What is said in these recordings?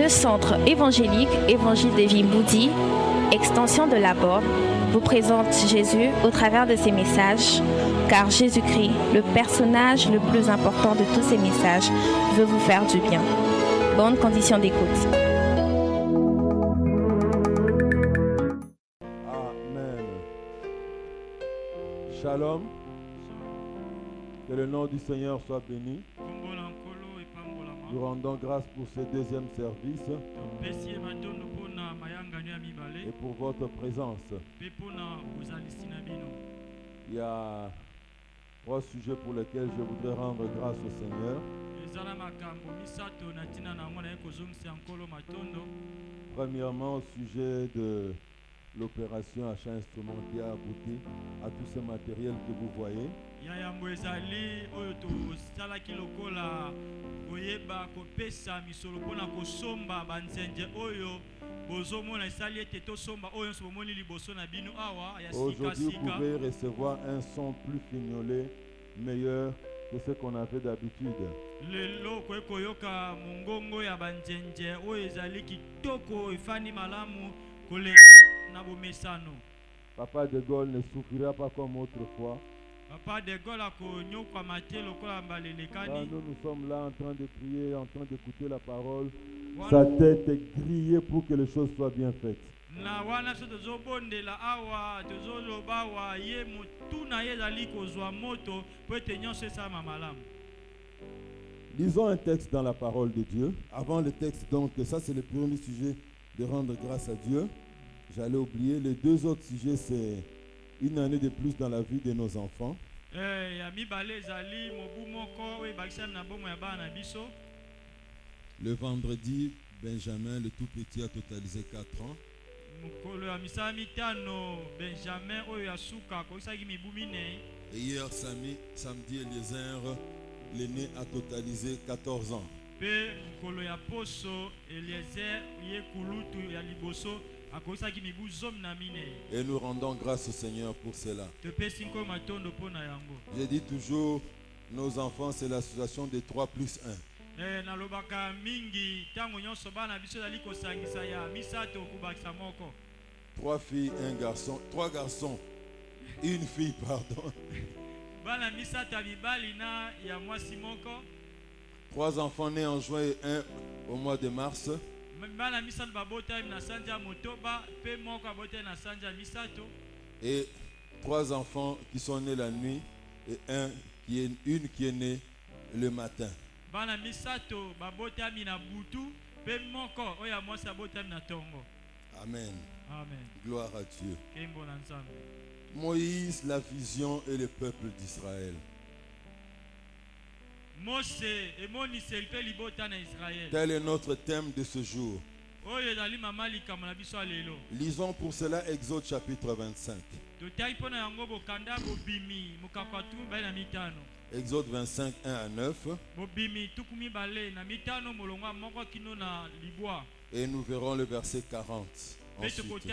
Le centre évangélique Évangile de Vimboudi, extension de la Borne, vous présente Jésus au travers de ses messages, car Jésus-Christ, le personnage le plus important de tous ces messages, veut vous faire du bien. Bonnes conditions d'écoute. Amen. Shalom. Que le nom du Seigneur soit béni. Nous rendons grâce pour ce deuxième service et pour votre présence. Il y a trois sujets pour lesquels je voudrais rendre grâce au Seigneur. Premièrement, au sujet de l'opération achat instrument qui a abouti à tout ce matériel que vous voyez. Aujourd'hui, vous pouvez recevoir un son plus fignolé, meilleur que ce qu'on avait d'habitude. Papa de Gaulle ne souffrira pas comme autrefois. Nous sommes là en train de prier, en train d'écouter la parole. Sa tête est grillée pour que les choses soient bien faites. Lisons un texte dans la parole de Dieu. Avant le texte, donc, ça c'est le premier sujet de rendre grâce à Dieu. J'allais oublier. Les deux autres sujets, c'est une année de plus dans la vie de nos enfants. Le vendredi, Benjamin, le tout petit, a totalisé 4 ans. Et hier, samedi, Eliezer, l'aîné, a totalisé 14 ans. Et nous rendons grâce au Seigneur pour cela. J'ai dit toujours, nos enfants, c'est l'association des 3 plus 1. 3 filles, 1 garçon, 3 garçons, 1 fille, pardon. 3 enfants nés en juin et 1 au mois de mars. Et 3 enfants qui sont nés la nuit et une qui est née le matin. Amen. Amen. Gloire à Dieu. Moïse, la vision et le peuple d'Israël. Tel est notre thème de ce jour. Lisons pour cela Exode chapitre 25. Exode 25, 1 à 9. Et nous verrons le verset 40 ensuite.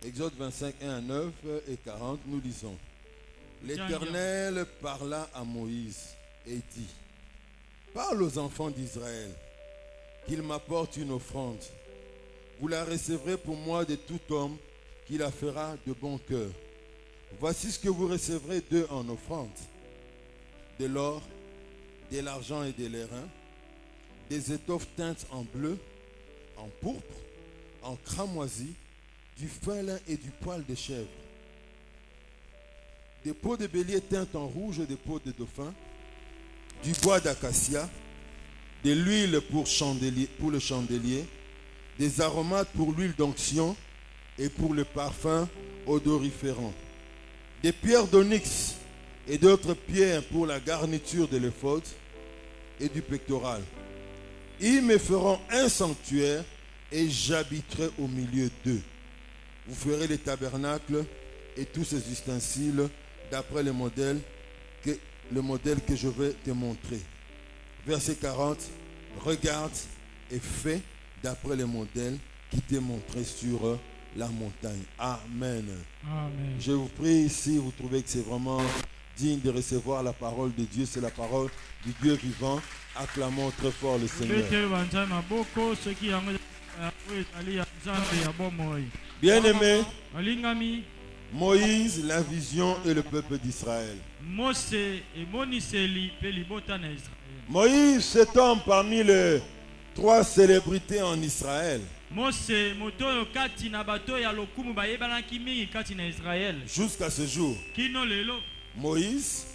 Exode 25, 1 à 9 et 40, nous lisons. L'Éternel parla à Moïse et dit: parle aux enfants d'Israël qu'ils m'apportent une offrande. Vous la recevrez pour moi de tout homme qui la fera de bon cœur. Voici ce que vous recevrez d'eux en offrande: de l'or, de l'argent et de l'airain, des étoffes teintes en bleu, en pourpre, en cramoisi, du fin lin et du poil de chèvre, des peaux de bélier teintes en rouge et des peaux de dauphin, du bois d'acacia, de l'huile pour le chandelier, des aromates pour l'huile d'onction et pour le parfum odoriférant, des pierres d'onyx et d'autres pierres pour la garniture de l'éphod et du pectoral. Ils me feront un sanctuaire et j'habiterai au milieu d'eux. Vous ferez les tabernacles et tous ces ustensiles d'après le modèle que je vais te montrer. Verset 40. Regarde et fais d'après le modèle qui t'est montré sur la montagne. Amen. Amen. Je vous prie, si vous trouvez que c'est vraiment digne de recevoir la parole de Dieu. C'est la parole du Dieu vivant. Acclamons très fort le Seigneur. Bien-aimé, Moïse, la vision et le peuple d'Israël. Moïse, cet homme parmi les 3 célébrités en Israël. Jusqu'à ce jour, Moïse,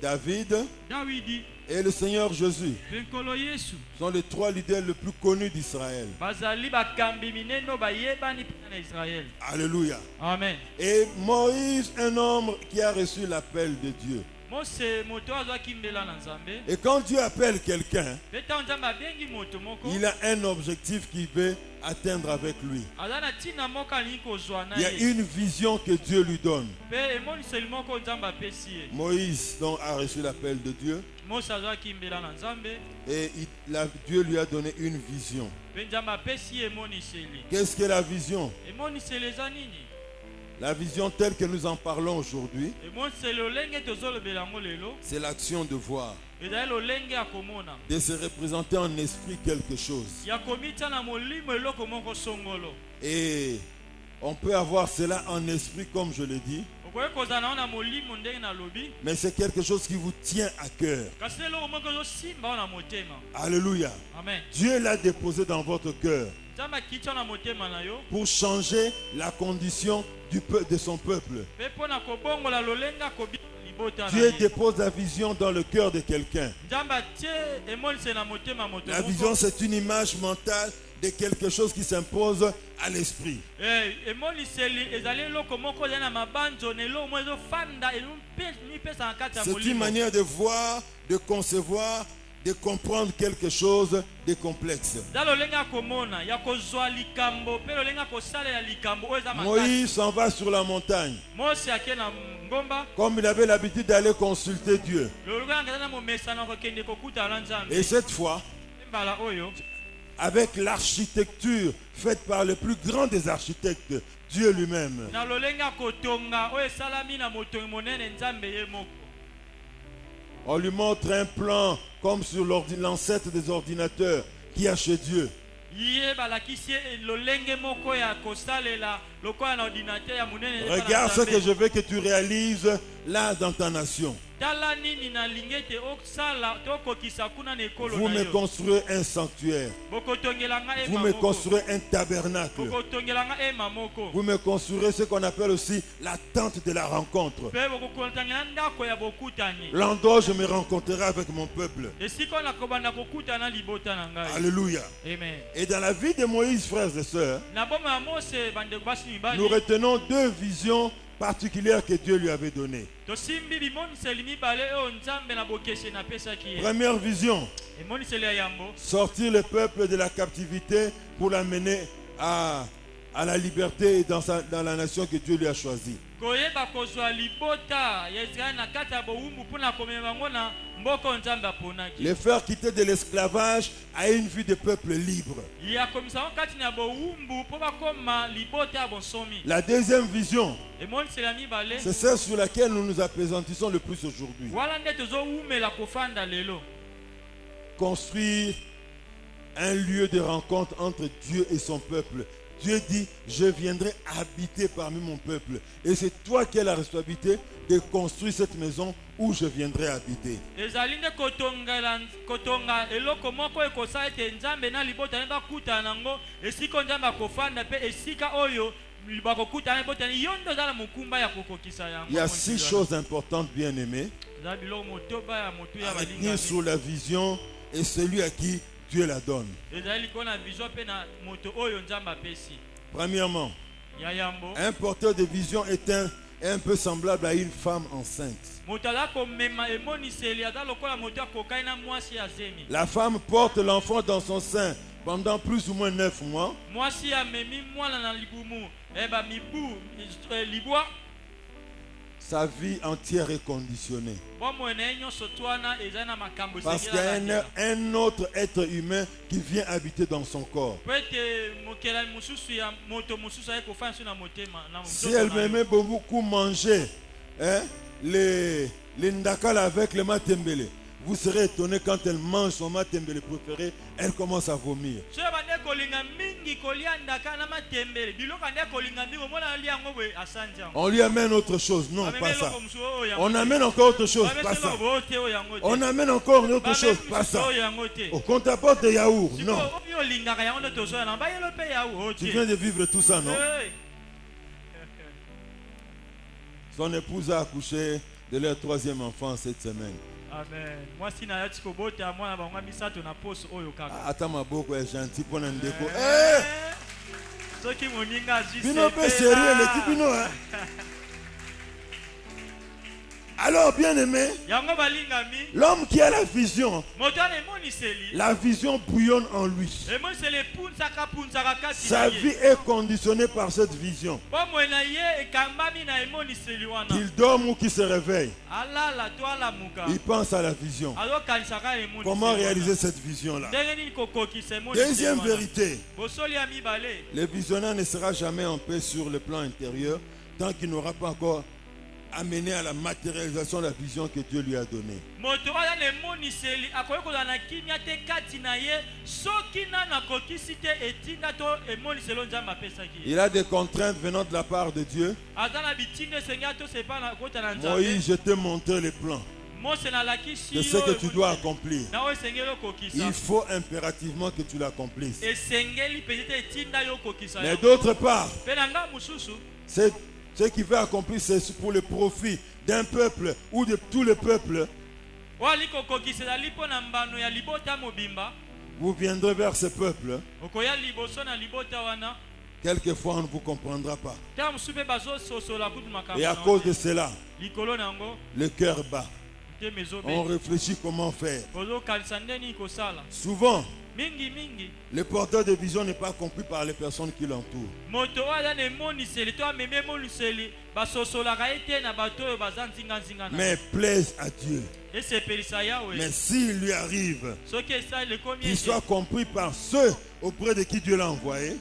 David et le Seigneur Jésus sont les 3 leaders les plus connus d'Israël. Alléluia. Amen. Et Moïse, un homme qui a reçu l'appel de Dieu. Et quand Dieu appelle quelqu'un, il a un objectif qu'il veut atteindre avec lui. Il y a une vision que Dieu lui donne. Moïse donc a reçu l'appel de Dieu. Et Dieu lui a donné une vision. Qu'est-ce que la vision? La vision telle que nous en parlons aujourd'hui, c'est l'action de voir, de se représenter en esprit quelque chose. Et on peut avoir cela en esprit comme je l'ai dit, mais c'est quelque chose qui vous tient à cœur. Alléluia. Amen. Dieu l'a déposé dans votre cœur pour changer la condition de son peuple. Dieu dépose la vision dans le cœur de quelqu'un. La vision, c'est une image mentale de quelque chose qui s'impose à l'esprit. C'est une manière de voir, de concevoir, de comprendre quelque chose de complexe. Moïse s'en va sur la montagne. Comme il avait l'habitude d'aller consulter Dieu. Et cette fois, avec l'architecture faite par le plus grand des architectes, Dieu lui-même. On lui montre un plan comme sur l'ancêtre des ordinateurs qu'il y a chez Dieu. Regarde ce que je veux que tu réalises là dans ta nation. Vous me construirez un sanctuaire. Vous me construirez un tabernacle. Vous me construirez ce qu'on appelle aussi la tente de la rencontre. L'endroit où je me rencontrerai avec mon peuple. Alléluia. Amen. Et dans la vie de Moïse, frères et sœurs, nous retenons 2 visions particulière que Dieu lui avait donnée. Première vision, sortir le peuple de la captivité pour l'amener à la liberté et dans la nation que Dieu lui a choisie. Les faire quitter de l'esclavage à une vie de peuple libre. La deuxième vision, c'est celle sur laquelle nous nous appesantissons le plus aujourd'hui. Construire un lieu de rencontre entre Dieu et son peuple. Dieu dit, je viendrai habiter parmi mon peuple. Et c'est toi qui as la responsabilité de construire cette maison où je viendrai habiter. Il y a 6 choses importantes, bien aimées, à retenir sur la vision et celui à qui Dieu la donne. Premièrement, un porteur de vision est un peu semblable à une femme enceinte. La femme porte l'enfant dans son sein pendant plus ou moins 9 mois. Sa vie entière est conditionnée. Parce qu'il y a un autre être humain qui vient habiter dans son corps. Si elle m'aimait beaucoup manger, les ndakala avec le matembele. Vous serez étonné quand elle mange son matembele préféré, elle commence à vomir. On lui amène autre chose, non, pas ça. On amène encore autre chose, pas ça. On amène encore une autre chose, pas ça. Oh, qu'on t'apporte des yaourts, non. Tu viens de vivre tout ça, non? Son épouse a accouché de leur 3e enfant cette semaine. Amen. Moi si na yati ko bota mwana bango misato na poso oyo kaka. Ata maboko est gentil pour ndeko. Soki moninga juste. Bino pe sérieux l'équipe bino hein. Alors bien aimé, l'homme qui a la vision bouillonne en lui. Sa vie est conditionnée par cette vision. Qu'il dorme ou qu'il se réveille, il pense à la vision. Comment réaliser cette vision-là? Deuxième vérité, le visionnaire ne sera jamais en paix sur le plan intérieur tant qu'il n'aura pas encore amené à la matérialisation de la vision que Dieu lui a donnée. Il a des contraintes venant de la part de Dieu. Moïse, je t'ai montré les plans de ce que tu dois accomplir. Il faut impérativement que tu l'accomplisses. Mais d'autre part, ce qui veut accomplir, c'est pour le profit d'un peuple ou de tout le peuple. Vous viendrez vers ce peuple. Quelquefois, on ne vous comprendra pas. Et à cause de cela, le cœur bat. On réfléchit comment faire. Souvent, le porteur de vision n'est pas compris par les personnes qui l'entourent. Mais plaise à Dieu. Mais s'il lui arrive qu'il soit compris par ceux auprès de qui Dieu l'a envoyé,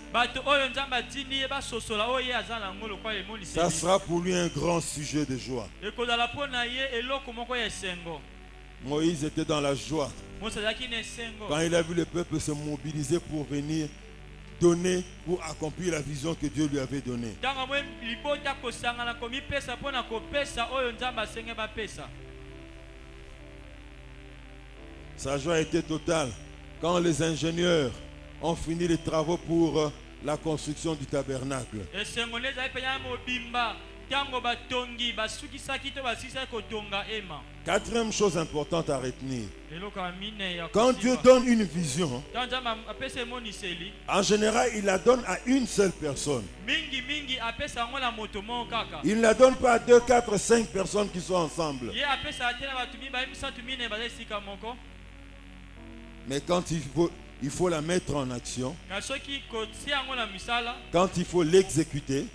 ça sera pour lui un grand sujet de joie. Moïse était dans la joie quand il a vu le peuple se mobiliser pour venir donner, pour accomplir la vision que Dieu lui avait donnée. Sa joie était totale quand les ingénieurs ont fini les travaux pour la construction du tabernacle. Quatrième chose importante à retenir. Quand Dieu donne une vision, en général, il la donne à une seule personne. Il ne la donne pas à 2, 4, 5 personnes qui sont ensemble. Mais quand il faut la mettre en action, quand il faut l'exécuter,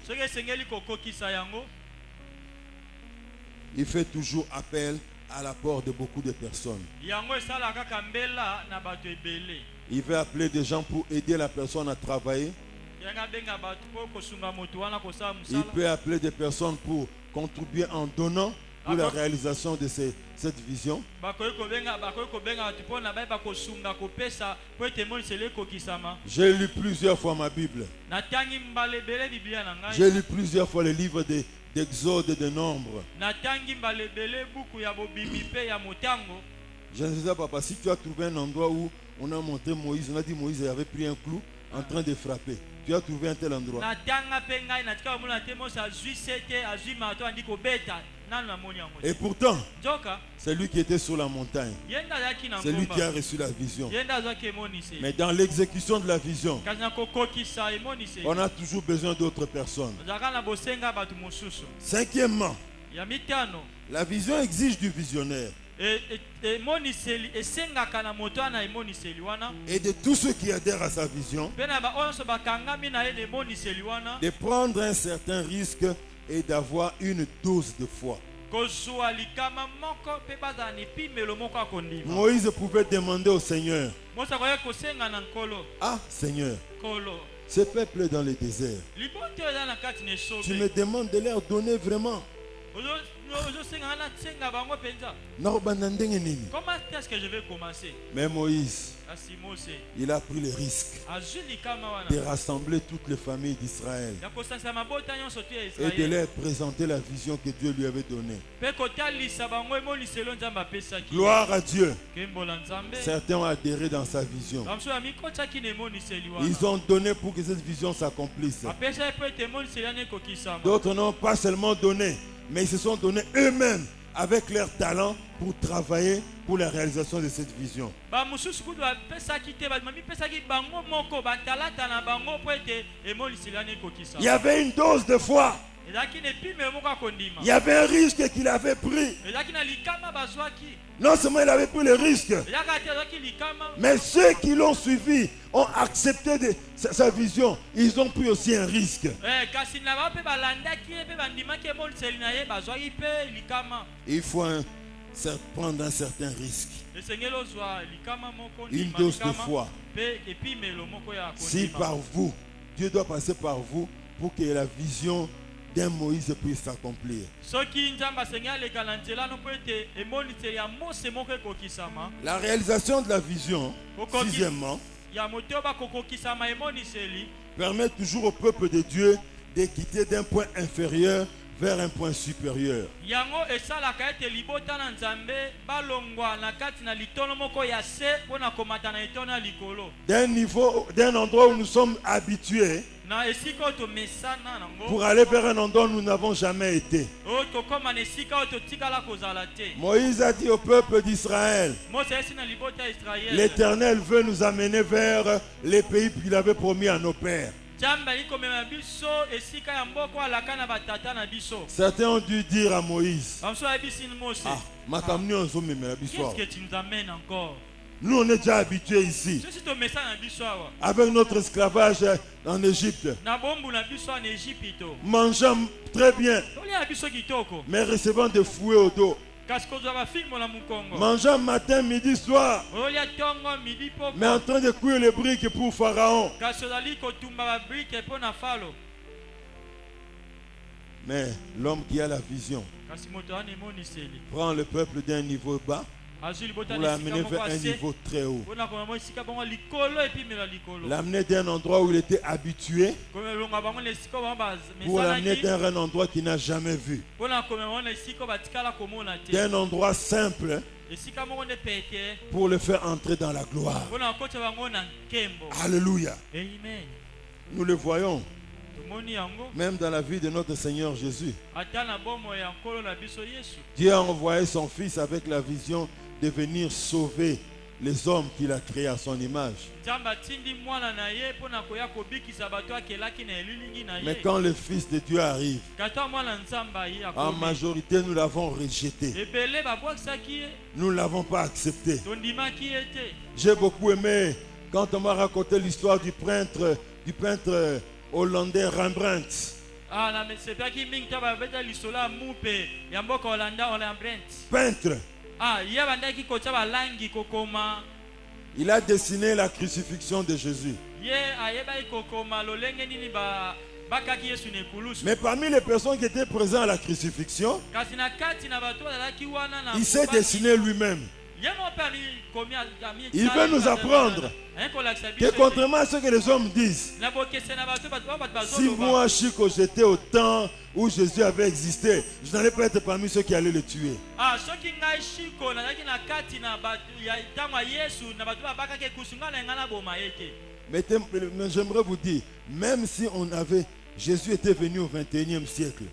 il fait toujours appel à l'apport de beaucoup de personnes. Il veut appeler des gens pour aider la personne à travailler. Il peut appeler des personnes pour contribuer en donnant pour la réalisation de cette vision. J'ai lu plusieurs fois ma Bible. J'ai lu plusieurs fois le livre d'Exode et de Nombre. Je ne sais pas, papa, si tu as trouvé un endroit où on a monté Moïse, on a dit Moïse avait pris un clou en train de frapper. Tu as trouvé un tel endroit. Et pourtant, c'est lui qui était sur la montagne. C'est lui qui a reçu la vision. Mais dans l'exécution de la vision, on a toujours besoin d'autres personnes. Cinquièmement, la vision exige du visionnaire et de tous ceux qui adhèrent à sa vision de prendre un certain risque et d'avoir une dose de foi. Moïse pouvait demander au Seigneur: ah Seigneur, ce peuple est dans le désert. Tu me demandes de leur donner vraiment Nakobanda ndenge nini? Comment est-ce que je vais commencer? Mais Moïse, Kasi Mose, il a pris le risque azwi likama wana. de rassembler toutes les familles d'Israël Ya kosanisa mabota nyonso tu ya et de Israël. leur présenter la vision que Dieu lui avait donnée. Pe kotalisa bango emoniselo Nzambe apesaki. Gloire à Dieu. Kembola Nzambe. Certains ont adhéré dans sa vision. Bamso ya mikotaki na emoniseli wana. Ils ont donné pour que cette vision s'accomplisse. Apesa pe ete emoniseli wana ekokisama. D'autres n'ont pas seulement donné, mais ils se sont donnés eux-mêmes avec leur talent pour travailler pour la réalisation de cette vision. Ba mususu kudu apesaki te ba mami pesaki bango moko batalata na bango po ete emoniseli wana ekokisama. Il y avait une dose de foi. Ezaki na epime moko akondima. Il y avait un risque qu'il avait pris. Ezaki na likama bazwaki. Non seulement il avait pris le risque, Ezaka te azwaki likama. mais ceux qui l'ont suivi ont accepté sa vision. Ils ont pris aussi un risque. Kasi na ba pe balandaki pe bandimaki emoniseli na ye bazwaki pe likama. Il faut prendre un certain risque. Esengeli ozwa likama moko Une ndima dose de likama, foi. pe epimelo moko ya Si kondima. par vous, Dieu doit passer par vous pour que la vision d'un Moïse puisse s'accomplir. Soki Nzambe asengi aleka na nzela no po ete emoniseli ya Mose moko ekokisama. La réalisation de la vision, Okokis- sixièmement, Ya moto bakokokisama emoniseli. permet toujours au peuple de Dieu de quitter d'un point inférieur vers un point supérieur. Yango esalaka ete libota na Nzambe balongwa na kati na litono moko ya se mpona komata na etono ya likolo. D'un endroit où nous sommes habitués Na esika oyo tomesana nango. pour aller vers un endroit où nous n'avons jamais été. Oyo tokóma na esika oyo totikala kozala te. Moïse a dit au peuple d'Israël, Mose esi na libota ya Israele. l'Éternel veut nous amener vers les pays qu'il avait promis à nos pères. Nzambe ali komema biso esika ya mboko alaka na batata na biso. Certains ont dû dire à Moïse, Bamso ayebisi Mose. ah, makamni ozomemela biso awa. Qu'est-ce que tu nous amènes encore? Nous on est déjà habitués ici Ceci tomesa na biso awa. avec notre esclavage en Égypte, Na bombu na biso en Égypte. mangeant très bien Tolia biso kitoko. mais recevant des fouets au dos, Kasi kozwa bafimbo na mukongo. mangeant matin, midi, soir, Olia tongo midi poko. mais en train de cuire les briques pour Pharaon. Kasi ozali kotumba babrike mpo na falo. Mais l'homme qui a la vision Kasi moto wana emoniseli. prend le peuple d'un niveau bas Azwi libota pour na l'amener esika moko vers un ase. niveau très haut. Mpona komema esika bango likolo epimela likolo. L'amener d'un endroit où il était habitué Komelonga bango na esika bango pour l'amener bamesanaki. d'un endroit qu'il n'a jamais vu. Mpona komema bango na esika batikala komona te. D'un endroit simple Esika moko nde pete. pour le faire entrer dans la gloire. Mpona kotia bango na nkembo. Alléluia. Amen. Nous le voyons Tomoni yango. même dans la vie de notre Seigneur Jésus. Ata na bomo ya nkolo na biso Yesu. Dieu a envoyé son Fils avec la vision de venir sauver les hommes qu'il a créés à son image. Nzambe atindi mwana na ye mpona koya kobikisa bato akelaki na elilingi na Mais ye. quand le Fils de Dieu arrive, Kata mwana Nzambe aye en akomi. majorité, nous l'avons rejeté. Ebele babwakisaki ye. Nous ne l'avons pas accepté. Tondimaki ye te. J'ai beaucoup aimé quand on m'a raconté l'histoire du peintre hollandais Rembrandt. Ah, na mesepaki mingi ta babeta lisolo ya mupe ya mboka Holanda Rembrandt. Peintre. Ah, ye bandaki kotia balangi kokoma. Il a dessiné la crucifixion de Jésus. Ye ayebaki kokoma lolenge nini bakaki Yesu na ekulusu. Mais parmi les personnes qui étaient présentes à la crucifixion, Kasi na kati na bato bazalaki wana na il s'est dessiné lui-même. Ye mo pe komi ami. Il veut nous apprendre que contrairement à ce que les hommes disent, na bokese na bato bato si moi, Chico, j'étais au temps où Jésus avait existé, je n'allais pas être parmi ceux qui allaient le tuer. Ah, soki ngai shiko nazalaki na kati na bato ya ntango ya Yesu na bato babakaki ekusunga na ngai na boma ye te. Mais j'aimerais vous dire, même si Jésus était venu au 21e siècle,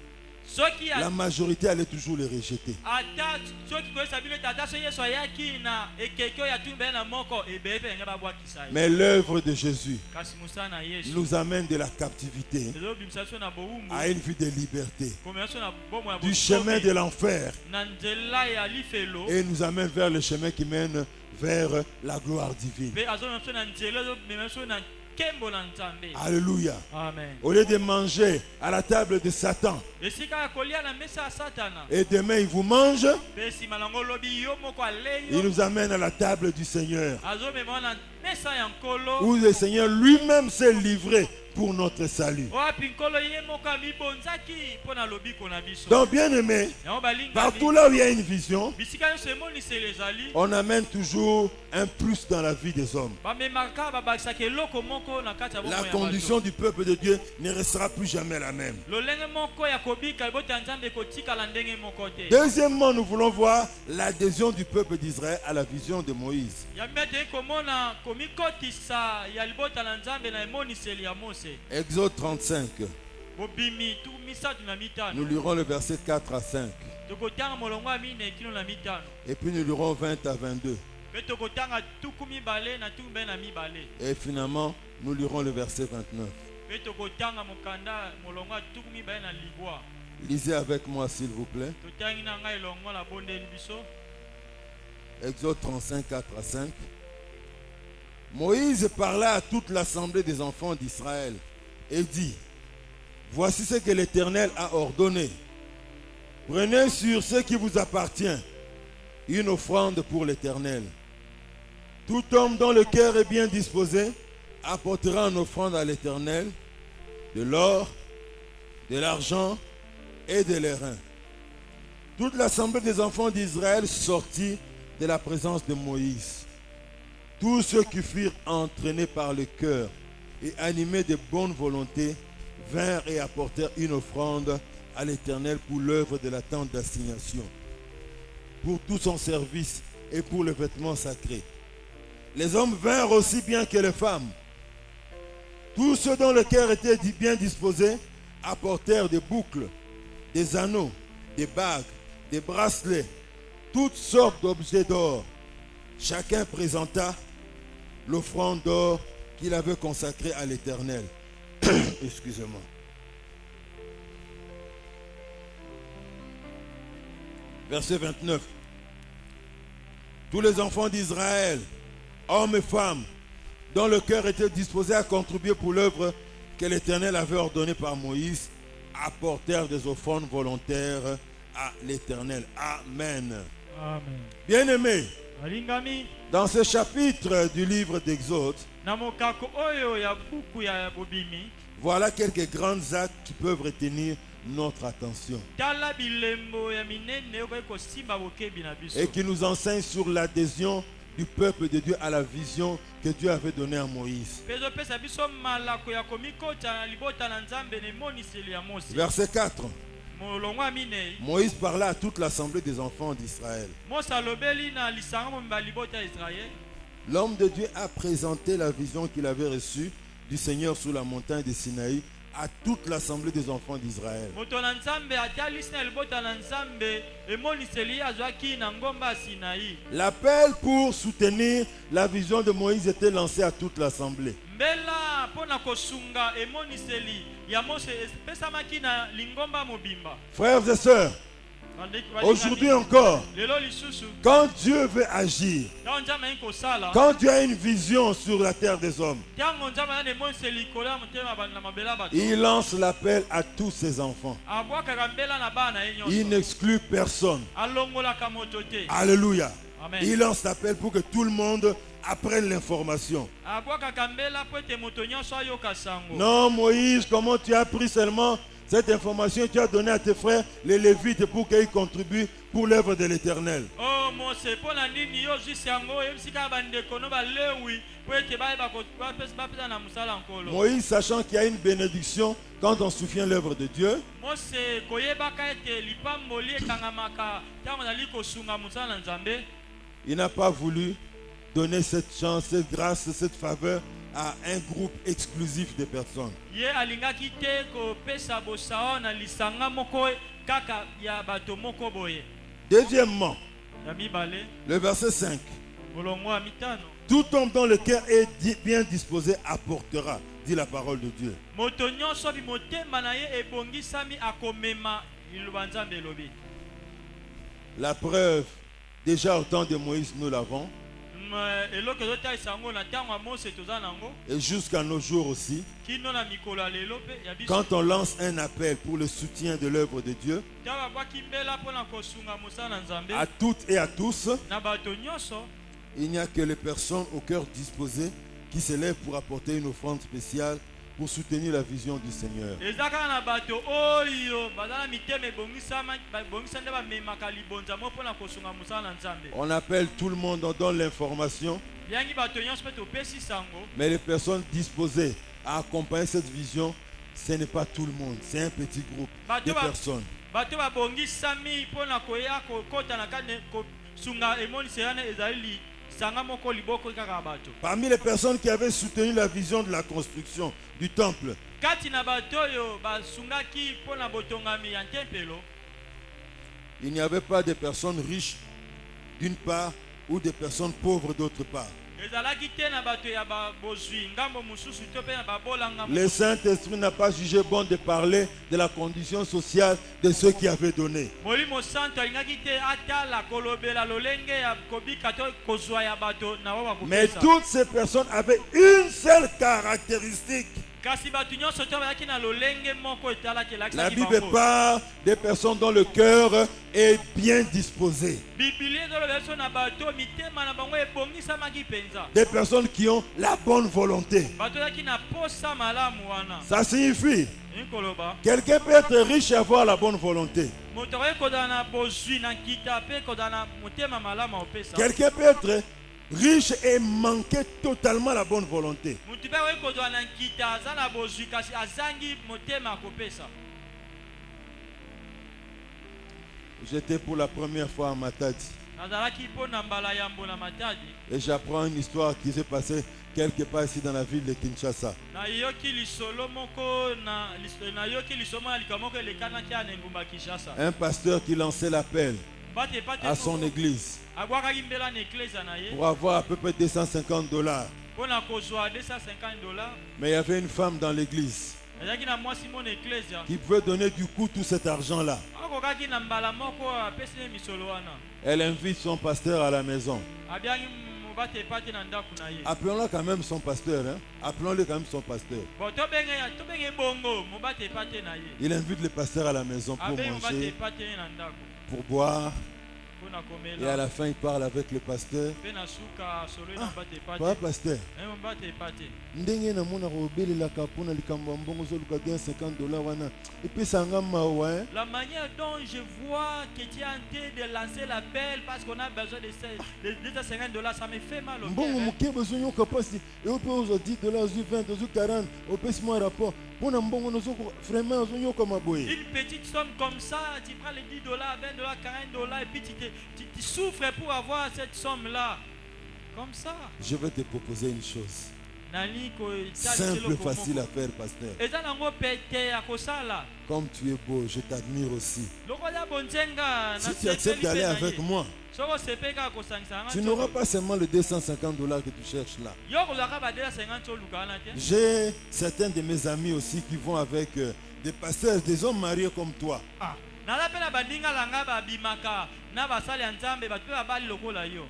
Soki la majorité allait toujours le rejeter. ata soki koyesa bino ete ata so Yesu ayaki na ekeke oyo atumbe na moko ebele mpe ndenge babwakisa ye. Mais l'œuvre de Jésus Kasi mosala na Yesu nous amène de la captivité ezobimisa biso na bowumbu à une vie de liberté, komela biso na bomo ya du chemin de l'enfer, na nzela ya lifelo et nous amène vers le chemin qui mène vers la gloire divine. mpe azomema biso na nzela ezomema biso na nkembo na Nzambe. Alléluia. Amen. Au lieu de manger à la table de Satan, esika ya kolia na mesa ya Satana et demain il vous mange, mpe nsima nango olobi yo moko alei il yo nous amène à la table du Seigneur. azomema na mesa ya nkolo où le Seigneur lui-même s'est livré pour notre salut. wapi nkolo ye moko amibonzaki mpo na lobiko na biso. Donc, bien aimé, yango balingami partout là où il y a une vision, bisika nyonso emoniseli ezali on amène toujours un plus dans la vie des hommes. bamemaka babakisaka eloko moko na kati ya bomoi La ya condition bato. du peuple de Dieu ne restera plus jamais la même. lolenge moko ya kobika libota ya nzambe ekotikala ndenge moko te. Deuxièmement, nous voulons voir l'adhésion du peuple d'Israël à la vision de Moïse. ya mete komona komikotisa ya libota na nzambe na emoniseli ya mose. Exode 35. bobimi tu misatu na mitano Nous lirons le verset 4 à 5. tokotanga molongo ya mine kino na mitano Et puis nous lirons 20 à 22. mpe tokotanga tuku mibale na tuku mbe na mibale Et finalement, nous lirons le verset 29. mpe tokotanga mokanda molongo ya tuku mibale na libwa. Lisez avec moi, s'il vous plaît. totangi na ngai elongo na bondeli biso. Exode 35, 4 à 5. Moïse parla à toute l'assemblée des enfants d'Israël et dit: Voici ce que l'Éternel a ordonné. Prenez sur ce qui vous appartient une offrande pour l'Éternel. Tout homme dont le cœur est bien disposé apportera en offrande à l'Éternel de l'or, de l'argent et de l'airain. Toute l'assemblée des enfants d'Israël sortit de la présence de Moïse. Tous ceux qui furent entraînés par le cœur et animés de bonne volonté vinrent et apportèrent une offrande à l'Éternel pour l'œuvre de la tente d'assignation, pour tout son service et pour le vêtement sacré. Les hommes vinrent aussi bien que les femmes. Tous ceux dont le cœur était bien disposé apportèrent des boucles, des anneaux, des bagues, des bracelets, toutes sortes d'objets d'or. Chacun présenta l'offrande d'or qu'il avait consacrée à l'Éternel. Excusez-moi. Verset 29. Tous les enfants d'Israël, hommes et femmes, dont le cœur était disposé à contribuer pour l'œuvre que l'Éternel avait ordonnée par Moïse, apportèrent des offrandes volontaires à l'Éternel. Amen. Amen. Bien-aimés, balingami dans ce chapitre du livre d'Exode, na mokako oyo ya buku ya bobimi voilà quelques grands actes qui peuvent retenir notre attention tala bilembo ya minene okoki kosimba bokebi na biso et qui nous enseignent sur l'adhésion du peuple de Dieu à la vision que Dieu avait donnée à Moïse. mpe ezopesa biso malako ya komikota na libota na nzambe na emoniseli ya mose. Verset 4. molongo ya minei Moïse parla à toute l'assemblée des enfants d'Israël. mose alobeli na lisanga mobimba ya libota ya israele. L'homme de Dieu a présenté la vision qu'il avait reçue du Seigneur sous la montagne de Sinaï à toute l'assemblée des enfants d'Israël. moto na nzambe atalisi na libota na nzambe emoniseli ye azwaki na ngomba ya sinai. L'appel pour soutenir la vision de Moïse était lancé à toute l'assemblée. mbela mpo na kosunga emoniseli ya mose epesamaki na lingomba mobimba. Frères et sœurs, aujourd'hui encore, lelo lisusu quand Dieu veut agir, ntango nzambe ayi kosala quand Dieu a une vision sur la terre des hommes, ntango nzambe aza na emoniseli likolo ya motema na mabele ya bato il lance l'appel à tous ses enfants. abwakaka mbela na bana na ye Il nyonso n'exclut personne. alongolaka moto te. Alléluia. Amen. Il lance l'appel pour que tout le monde apprenne l'information. abwakaka mbela po ete moto nyonso ayoka sango. Non, Moïse, comment tu as pris seulement cette information, tu as donné à tes frères, les Lévites, pour qu'ils contribuent pour l'œuvre de l'Éternel. Oh mose mpo na nini yo zwisi yango oyebisi kaka bandeko no balewi po ete bayeba bapesa na mosala nkolo. Moïse, sachant qu'il y a une bénédiction quand on soutient l'œuvre de Dieu, mose koyebaka ete lipamboli ekangamaka ntango azali kosunga mosala na nzambe. il n'a pas voulu donner cette chance, cette grâce, cette faveur à un groupe exclusif de personnes. ye alingaki te kopesa bosao na lisanga moko kaka ya bato moko boye. Deuxièmement, ya mibale le verset 5. molongo ya mitano Tout homme dont le cœur est bien disposé apportera, dit la parole de Dieu. moto nyonso bi motema na ye ebongisami akomema liloba nzambe elobi. La preuve, déjà au temps de Moïse, nous l'avons, eloko ezotalisa yango na ntango ya mose toza nango et jusqu'à nos jours aussi. kino na mikolo ya lelo mpe ya biso. Quand on lance un appel pour le soutien de l'œuvre de Dieu, ntango abwaki mbela mpo na kosunga mosala na nzambe à toutes et à tous, na bato nyonso, Il n'y a que les personnes au cœur disposé qui se lèvent pour apporter une offrande spéciale pour soutenir la vision du Seigneur. eza kaka na bato oyo baza na mitema ebongisa nde bamemaka libonza mo mpona kosunga mosala na nzambe. On appelle tout le monde, on donne l'information, yangi bato nyonso mpe topesi sango. mais les personnes disposées à accompagner cette vision, ce n'est pas tout le monde, c'est un petit groupe de personnes. Bato babongisami mpona koya kokota na kati kosunga emoniseyana ezali sanga moko liboko kaka bato. Parmi les personnes qui avaient soutenu la vision de la construction du temple, Kati na bato oyo basungaki mpona botongami ya tempelo, il n'y avait pas de personnes riches d'une part ou de personnes pauvres d'autre part. ezalaki te na bato ya bozwi ngambo mosusu to mpe na babolanga. Le Saint-Esprit n'a pas jugé bon de parler de la condition sociale de ceux qui avaient donné. Molimo santo alingaki te atala kolobela lolenge ya kobika to kozwa ya bato na wa Mais bakopesa. toutes ces personnes avaient une seule caractéristique. Kasi bato nyonso to bazalaki na lolenge moko etalaki La elakisaki Bible bango. parle des personnes dont le cœur est bien disposé. Biblia ezolobela biso na bato mitema na bango ebongisamaki mpenza. Des personnes qui ont la bonne volonté. Bato ezalaki na posa malamu wana. Ça signifie, Nikoloba quelqu'un peut être riche et avoir la bonne volonté. moto akoki kozala na bozwi na nkita mpe kozala na motema malamu opesa. Quelqu'un peut être riche et manquer totalement la bonne volonté. Moto mpe akoki kozala na nkita aza na bozwi kasi azangi motema akopesa. J'étais pour la première fois à Matadi Nazalaki mpo na mbala yambo na Matadi. et j'apprends une histoire qui s'est passée quelque part ici dans la ville de Kinshasa. Nayoki lisolo moko nayoki lisolo ya likambo moko elekanaki ya na engumba Kinshasa. Un pasteur qui lançait l'appel Bate pate à son église abwakaki mbela na eklezia na ye pour avoir à peu près $250. mpona kozwa $250. Mais il y avait une femme dans l'église Azalaki na mwasi mo na eklezia qui pouvait donner du coup tout cet argent-là. akokaki na mbala moko apesi ye misolo wana. Elle invite son pasteur à la maison. Abiangi mobate pate na ndako na ye. Appelons-le quand même son pasteur. Hein? Appelons-le quand même son pasteur. Bon tobenge bongo mobate pate na ye. Il invite le pasteur à la maison pour Abengi mobate manger, pate ye na ndako pour boire. mpona Et à komela. la fin, il parle avec le pasteur. Mpe na suka solo na mobate Papa pate. pasteur, Mobate pate. ndenge namona kobelelaka mpona likambo ya mbongo ozoluka $250 wana epesanga mawa hein? La manière dont je vois que tu es en train de lancer l'appel parce qu'on a besoin de $250, ça me fait mal au mbongo cœur. Hein. moke bozonyoka mpasi eope ozwa $10 ozwi 20 ozwi 40 opesi mwa rapport mpona mbongo vraiment ozonyoka maboye. Une petite somme comme ça, tu prends les $10, $20, $40 et puis tu souffres pour avoir cette somme-là. Comme ça. Je vais te proposer une chose Nani ko simple, facile à faire, pasteur. eza nango pete ya kosala. Comme tu es beau, je t'admire aussi. Lokola bonzenga na Si tu acceptes d'aller avec moi, soko sepeka kosangisa tu n'auras pas seulement le $250 que tu cherches là. yo kozaka ba $250 olukana te. J'ai certains de mes amis aussi qui vont avec des pasteurs, des hommes mariés comme toi. Ah, naza mpe na bandinga langa babimaka na basali ya nzambe bato mpe babali lokola yo.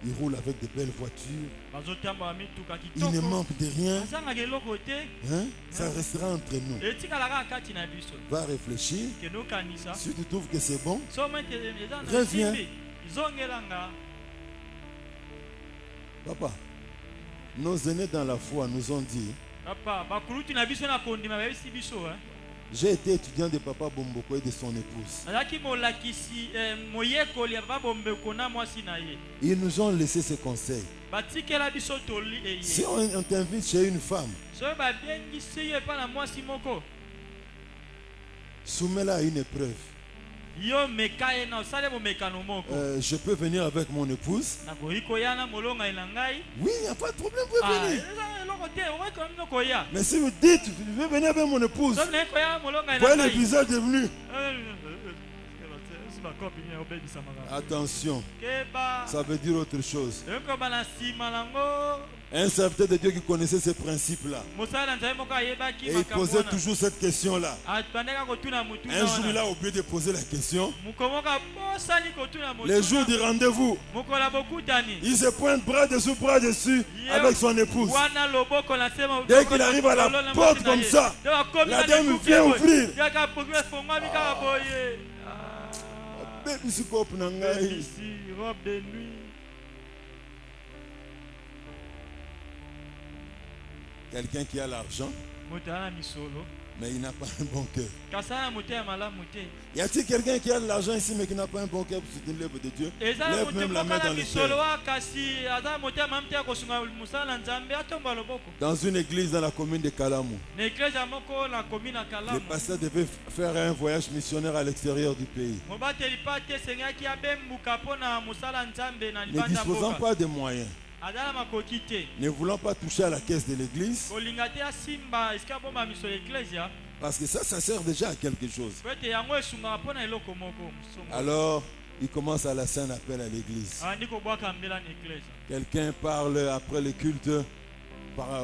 Ils roulent avec de belles voitures. Bazotambola mituka Ils ne kitoko manquent de rien. azangaka eloko te Hein? Ça restera entre nous. etikalaka kati na biso Va réfléchir. kende okanisa Si tu trouves que c'est bon, somo ete eza na Reviens. simbi zongelanga. papa, nos aînés dans la foi nous ont dit, Papa bakuluti na biso na kondima bayebisi biso j'ai été étudiant de papa Bomboko et de son épouse. azalaki molakisi moyekoli ya papa bombeko na mwasi na ye. Ils nous ont laissé ce conseil. Batikela biso toli eye Si on t'invite chez une femme, soki babengisi yo epa na mwasi moko soumets-la à une épreuve. yo meka ye na osale bomekano moko Je peux venir avec mon épouse? nakoki koya na molongai na ngai. Oui, il n'y a pas de problème, vous pouvez venir. eza eloko te okoki koya Mais si vous dites, je veux venir avec mon épouse, soki naye koya na molongai na voyez ngai l'épisode est venu. bakopini obebisamaka Attention, keba ça veut dire autre chose. ekoba na nsima nango Un serviteur de Dieu qui connaissait ces principes-là. mosala na nzambe moko ayebaki Et il makambo posait wana toujours cette question-là. abandaka kotuna motuna Un jour, il wana a oublié de poser la question. moko moko abosani kotuna Le jour motuna du rendez-vous, mokolo ya bokutani il se pointe bras dessus avec son épouse. wana loboko na sema Dès qu'il arrive à la porte comme ça, la dame vient ouvrir. yaka pokila fongami kaka boye Baby, si coupe na ngai. ici robe de nuit Quelqu'un qui a l'argent, moto ana misolo mais il n'a pas un bon cœur. kasala moto ya malamu te. Y a-t-il quelqu'un qui a de l'argent ici, mais qui n'a pas un bon cœur pour soutenir l'œuvre de Dieu? Ezala Lève moto même la main moko dans na le misolo ciel. wa kasi aza moto ya mamu te ya kosunga mosala na nzambe atomba loboko. Dans une église dans la commune de Kalamu, Na eklesia ya moko na komi na le Kalamu. pasteur devait faire un voyage missionnaire à l'extérieur du pays. Mobateli pa te esengaki abembuka mpo na mosala nzambe na Ne libanda disposant mboka. pas de moyens, Azala makoki te. ne voulant pas toucher à la caisse de l'église, Kolinga te asimba esika bomba misolo ya eklesia. parce que ça sert déjà à quelque chose. Po ete yango esungaka mpo na eloko moko. Alors, il commence à lancer un appel à l'église. Andi kobwaka mbela na eklesia. Quelqu'un parle après le culte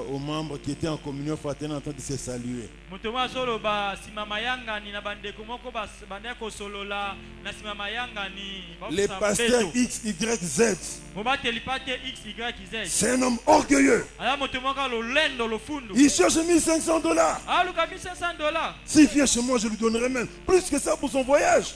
aux membres qui étaient en communion fraternelle en train de se saluer. Moto moko azoloba nsima mayangani na bandeko moko bandaki kosolola na nsima mayangani. Les pasteurs X, Y, Z, Mobateli pa te XYZ. c'est un homme orgueilleux. Aya moto moko lolendo lofundu. Il cherche $1 500. Aluka $1500. S'il vient chez moi, je lui donnerai même plus que ça pour son voyage.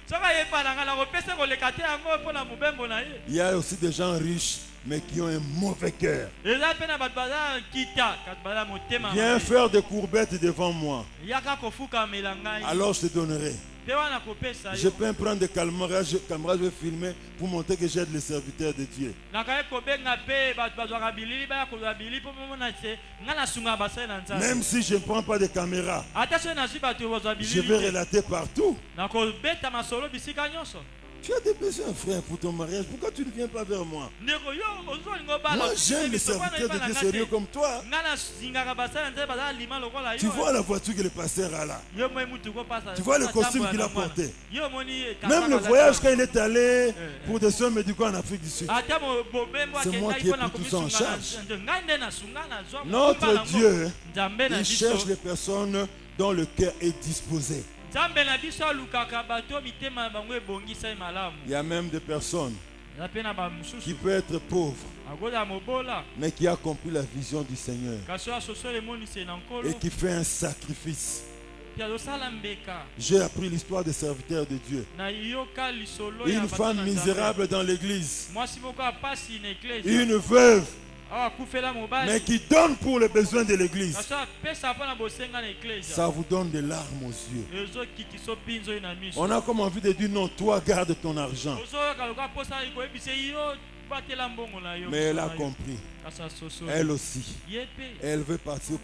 Soka yepananga na kopesa koleka te yango mpo na mobembo na ye. Il y a aussi des gens riches, mais qui ont un mauvais cœur. Eza mpe na bato baza kita kati baza motema. Viens faire des courbettes devant moi. Yaka kofukamela ngai. Alors je te donnerai. Te wana kopesa Je yo. peux prendre des caméras, je vais filmer pour montrer que j'aide les serviteurs de Dieu. Nakaye kobenga mpe bato bazwaka bilili baya kozwa bilili mpo momona te ngai nasunga basali na nzambe. Même si je ne prends pas de caméra, Ata soki nazwi bato bazwa je vais bilili te, relater partout. nakobeta masolo bisika nyonso. Tu as des besoins, frère, pour ton mariage. Pourquoi tu ne viens pas vers moi? Ndeko yo ozolinga obala. Moi, j'aime les serviteurs de Dieu sérieux comme toi. Ngai nasingaka basali na nzambe baza alima lokola yo. Tu vois la voiture que le pasteur a là. Yo moi mutu kopasa. Tu vois le costume qu'il a porté. Yo moni Même le voyage quand il est allé pour des soins médicaux en Afrique du Sud. ata bobembo C'est moi qui ai pris tout ça en charge. ngai nde nasunga nazwa Notre Dieu, nzambe na il cherche biso. les personnes dont le cœur est disposé. Nzambe na biso alukaka bato mitema na bango ebongisa malamu. Il y a même des personnes Eza pe na qui bamosusu peuvent être pauvres, akoza mobola mais qui a compris la vision du Seigneur kasi asosoli emonisi na nkolo et qui fait un sacrifice. mpe azosala mbeka J'ai appris l'histoire des serviteurs de Dieu. na yoka lisolo ya Une bato femme na Nzambe. misérable dans l'église, Mwasi moko apasi na eklesia une veuve, awa akufela mais mobali qui donne pour les besoins de l'église. kasi apesa mpo na bosenga na eklesia Ça vous donne des larmes aux yeux. ezokitisa opinzo oyo na miso On a comme envie de dire non, toi garde ton argent. ozoyoka lokola mposa koyebisa yo batela mbongo na yo Mais elle a compris, kasi asosoli elle aussi. ye mpe Elle veut partir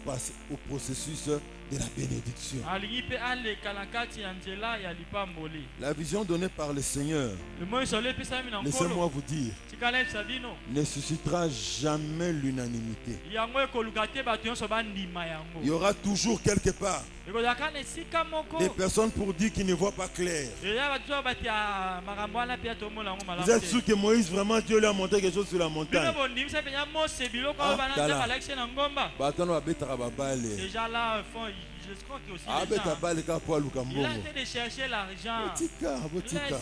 au processus de la bénédiction. alingi mpe aleka na kati ya nzela ya lipamboli. La vision donnée par le Seigneur, Emonisolo epesami na laissez-moi nkolo vous dire, tikala yebisa bino ne suscitera jamais l'unanimité. yango ekoluka te bato nyonso bandima yango Il y aura toujours quelque part ekozalaka na esika moko des personnes pour dire qu'ils ne voient pas clair. eya bato oyo bati ya makambo wana mpe atomona yango Vous malamu êtes te sûr que Moïse, vraiment, Dieu lui a montré quelque chose sur la bino montagne? bondimisa mpenza mose biloko oyo Ah, bana tala. nzambe alakisi na ngomba Batano babetaka babale. déjà là fond je crois que aussi les Abeta gens bale ka po aluka il a mbongo. été de chercher l'argent Botika, botika.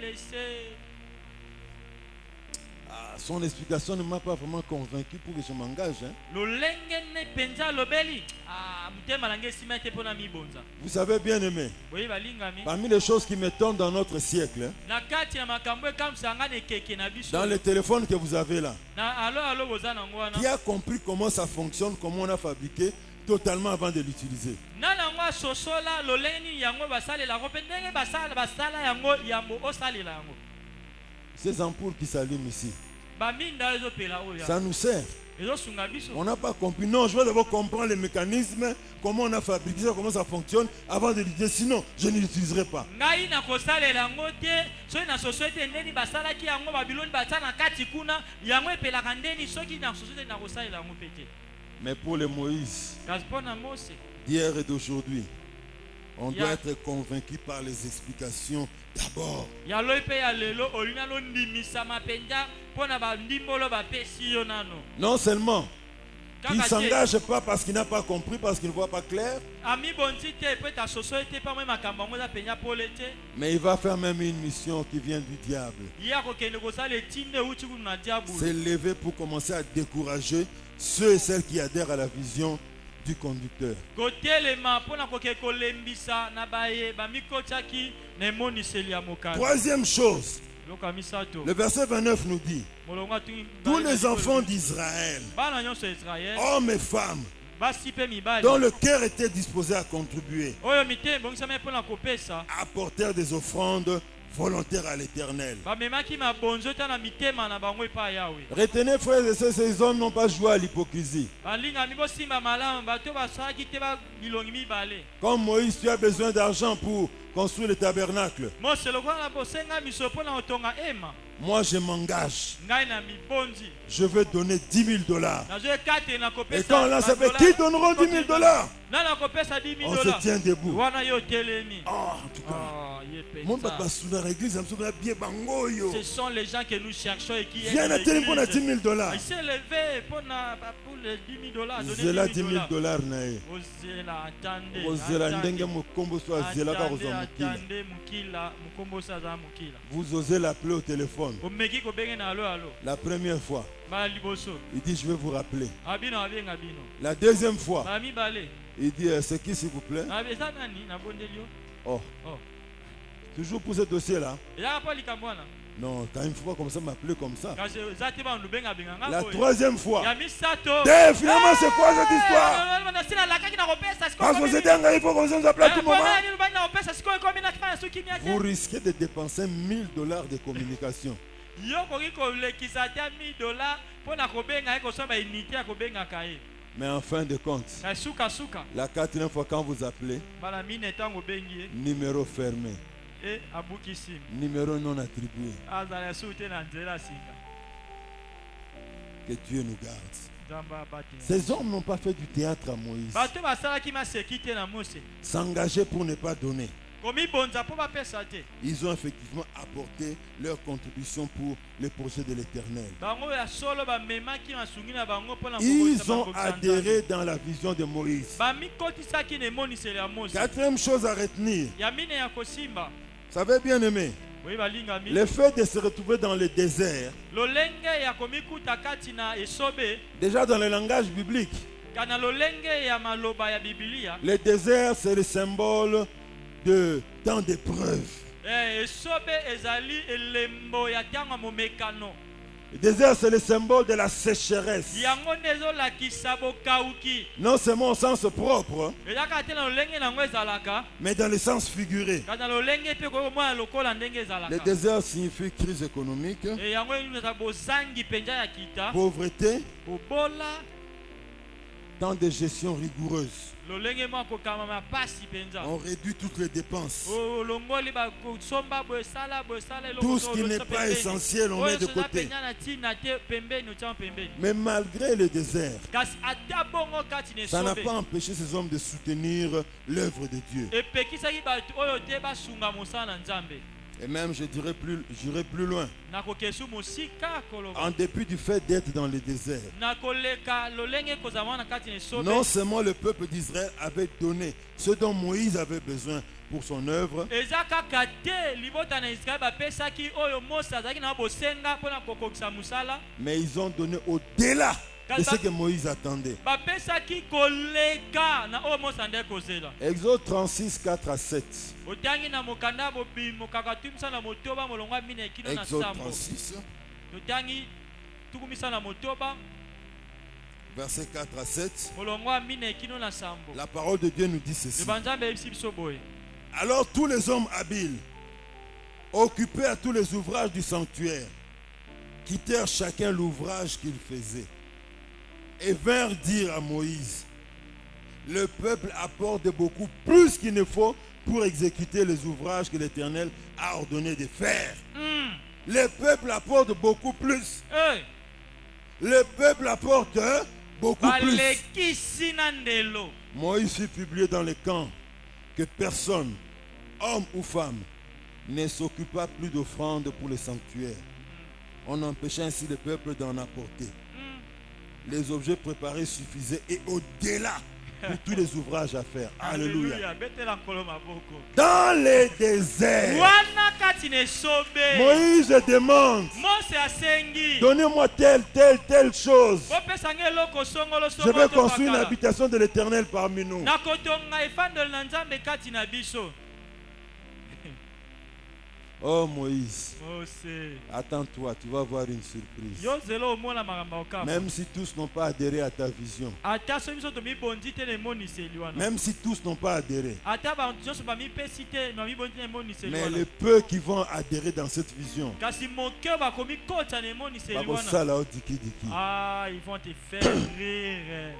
laissez Ah, son explication ne m'a pas vraiment convaincu pour que je m'engage. Hein. lolenge ne mpenza alobeli motema nange esima te mpo na mibonza Vous savez, bien aimé, boye balingami parmi les choses qui m'étonnent dans notre siècle, hein, na kati ya makambo ekamwisa nga na ekeke na biso dans les téléphones que vous avez là, na alo boza nango wana qui a compris comment ça fonctionne, comment on a fabriqué totalement avant de l'utiliser. na nango asosola lolenge nini yango basalelako mpe ndenge basala yango yambo osalela yango Ces ampoules qui s'allument ici, baminda ezopela oyo ça nous sert. ezosunga biso On n'a pas compris. Non, je vais d'abord comprendre les mécanismes, comment on a fabriqué ça, comment ça fonctionne, avant de l'utiliser. Sinon, je ne l'utiliserai pas. ngai nakosalela yango te soki na soso ete ndeni basalaki yango babiloni basala na kati kuna yango epelaka ndeni soki na soso ete nakosalela yango mpe te Mais pour les Moïse kasi mpo na mose d'hier et d'aujourd'hui, on doit Ya- être convaincu par les explications d'abord. ya loi mpe ya lelo olingi alondimisama mpenza mpo na bandimbolo bapesi yo nano Non seulement il ne kaka te s'engage pas parce qu'il n'a pas compris, parce qu'il ne voit pas clair, amibonzi te mpe ta soso ete mpa mwe makambo yango eza mpenza pole te mais il va faire même une mission qui vient du diable. ye akokende kosala etinde euti kudu na diabulu C'est levé pour commencer à décourager ceux et celles qui adhèrent à la vision du conducteur. kotelema mpo na koke kolembisa na baye bamikotiaki na emoniseli ya mokili Troisième chose, Loka misato. Le verset 29 nous dit, Molongo atungi tous mibali les na enfants likolo. d'Israël, Bana nyonso ya Israel. hommes et femmes, Basi pe mibali. dont le cœur était disposé à contribuer, Oyo mitema ebongisama mpona kopesa. apportèrent des offrandes volontaires à l'Éternel. Bamemaki mabonzo ta na mitema na bango epai ya Yawe. Retenez, frères et sœurs, ces hommes n'ont pas joué à l'hypocrisie. Balingami bosimba malamu bato basalaki te bilongi mibale. Comme Moïse, tu as besoin d'argent pour construire le tabernacle. Mose lokola na bosenga miso mpona kotonga ema. Moi, je m'engage. Ngai na mibonzi. Je vais donner 10 000 dollars. Nazoekate na kopesa. Et quand là, ça fait qui donneront 10 000 dollars? Nana kopesa 10 000 On se dollars. tient debout. Wana yo telemi. En tout cas, Ah, ye mon pensa. papa sous la église, ça me semble bien bangoyo. Ce sont les gens que nous cherchons et qui Viens à télé pour 10 000 dollars. Il s'est levé pour les 10 000 dollars. Zela 10 000 dollars nae. Ozela, attendez. Ozela ndenge mokombo so azela ka Attendez, kozwa mokila. attendez, mukila, mukombo saza mukila. Vous osez l'appeler au téléphone. Omeki kobenge na alo alo. La première fois, Ba liboso. il dit je vais vous rappeler. Abino abenga bino. La deuxième fois, Ba mibale. il dit c'est qui s'il vous plaît? Abeza nani na bondelio? Oh, Oh. toujours pour ce dossier-là. Ya pa likambwana. Non, quand une fois comme ça, m'appeler comme ça. Kasi zati ba ndubenga benga ngako. La troisième fois. Ya misato. Finalement, c'est quoi cette histoire? Parce que c'est dingue, il faut qu'on s'en appelle à tout moment. Vous risquez de dépenser 1 000 dollars de communication. Mais en fin de compte, la quatrième fois quand vous appelez, numéro fermé, numéro non attribué. Que Dieu nous garde. Ces hommes n'ont pas fait du théâtre à Moïse. S'engager pour ne pas donner. Ils ont effectivement apporté leur contribution pour le projet de l'Éternel. Ils ont adhéré dans la vision de Moïse. Quatrième chose à retenir. Vous savez, bien aimé, le fait de se retrouver dans le désert, déjà dans le langage biblique, le désert c'est le symbole de temps d'épreuve. Le désert c'est le symbole de la sécheresse. Non seulement au sens propre, mais dans le sens figuré. Le désert signifie crise économique, pauvreté, temps de gestion rigoureuse. On réduit toutes les dépenses. Tout ce qui n'est pas essentiel, on met de côté. Mais malgré le désert, ça n'a pas empêché ces hommes de soutenir l'œuvre de Dieu. Et même, j'irai plus loin. En dépit du fait d'être dans le désert, non seulement le peuple d'Israël avait donné ce dont Moïse avait besoin pour son œuvre, mais ils ont donné au-delà de ce que Moïse attendait. Exode 36, 4 à 7. Exode 36, verset 4 à 7. La parole de Dieu nous dit ceci. Alors tous les hommes habiles, occupés à tous les ouvrages du sanctuaire, quittèrent chacun l'ouvrage qu'il faisait et vinrent dire à Moïse: le peuple apporte beaucoup plus qu'il ne faut pour exécuter les ouvrages que l'Éternel a ordonné de faire. Le peuple apporte beaucoup plus. Le peuple apporte beaucoup plus. Moïse fut publié dans les camps que personne, homme ou femme, ne s'occupa plus d'offrandes pour le sanctuaire. On empêchait ainsi le peuple d'en apporter. Les objets préparés suffisaient et au-delà pour tous les ouvrages à faire. Alléluia. Dans les déserts, Moïse demande: donnez-moi telle chose. Je vais construire une habitation de l'Éternel parmi nous. Oh Moïse, Mose. attends-toi, tu vas voir une surprise. Yo zelo omona makambo okama. Même si tous n'ont pas adhéré à ta vision, Ata so biso to mibondi te na emoniseli wana. même si tous n'ont pas adhéré, Ata ba nyonso ba mipesi te na mibondi na emoniseli mais wana. les peu qui vont adhérer dans cette vision, Kasi moke bakomi kota na emoniseli wana. bakosala odiki-diki. Ah, ils vont te faire rire.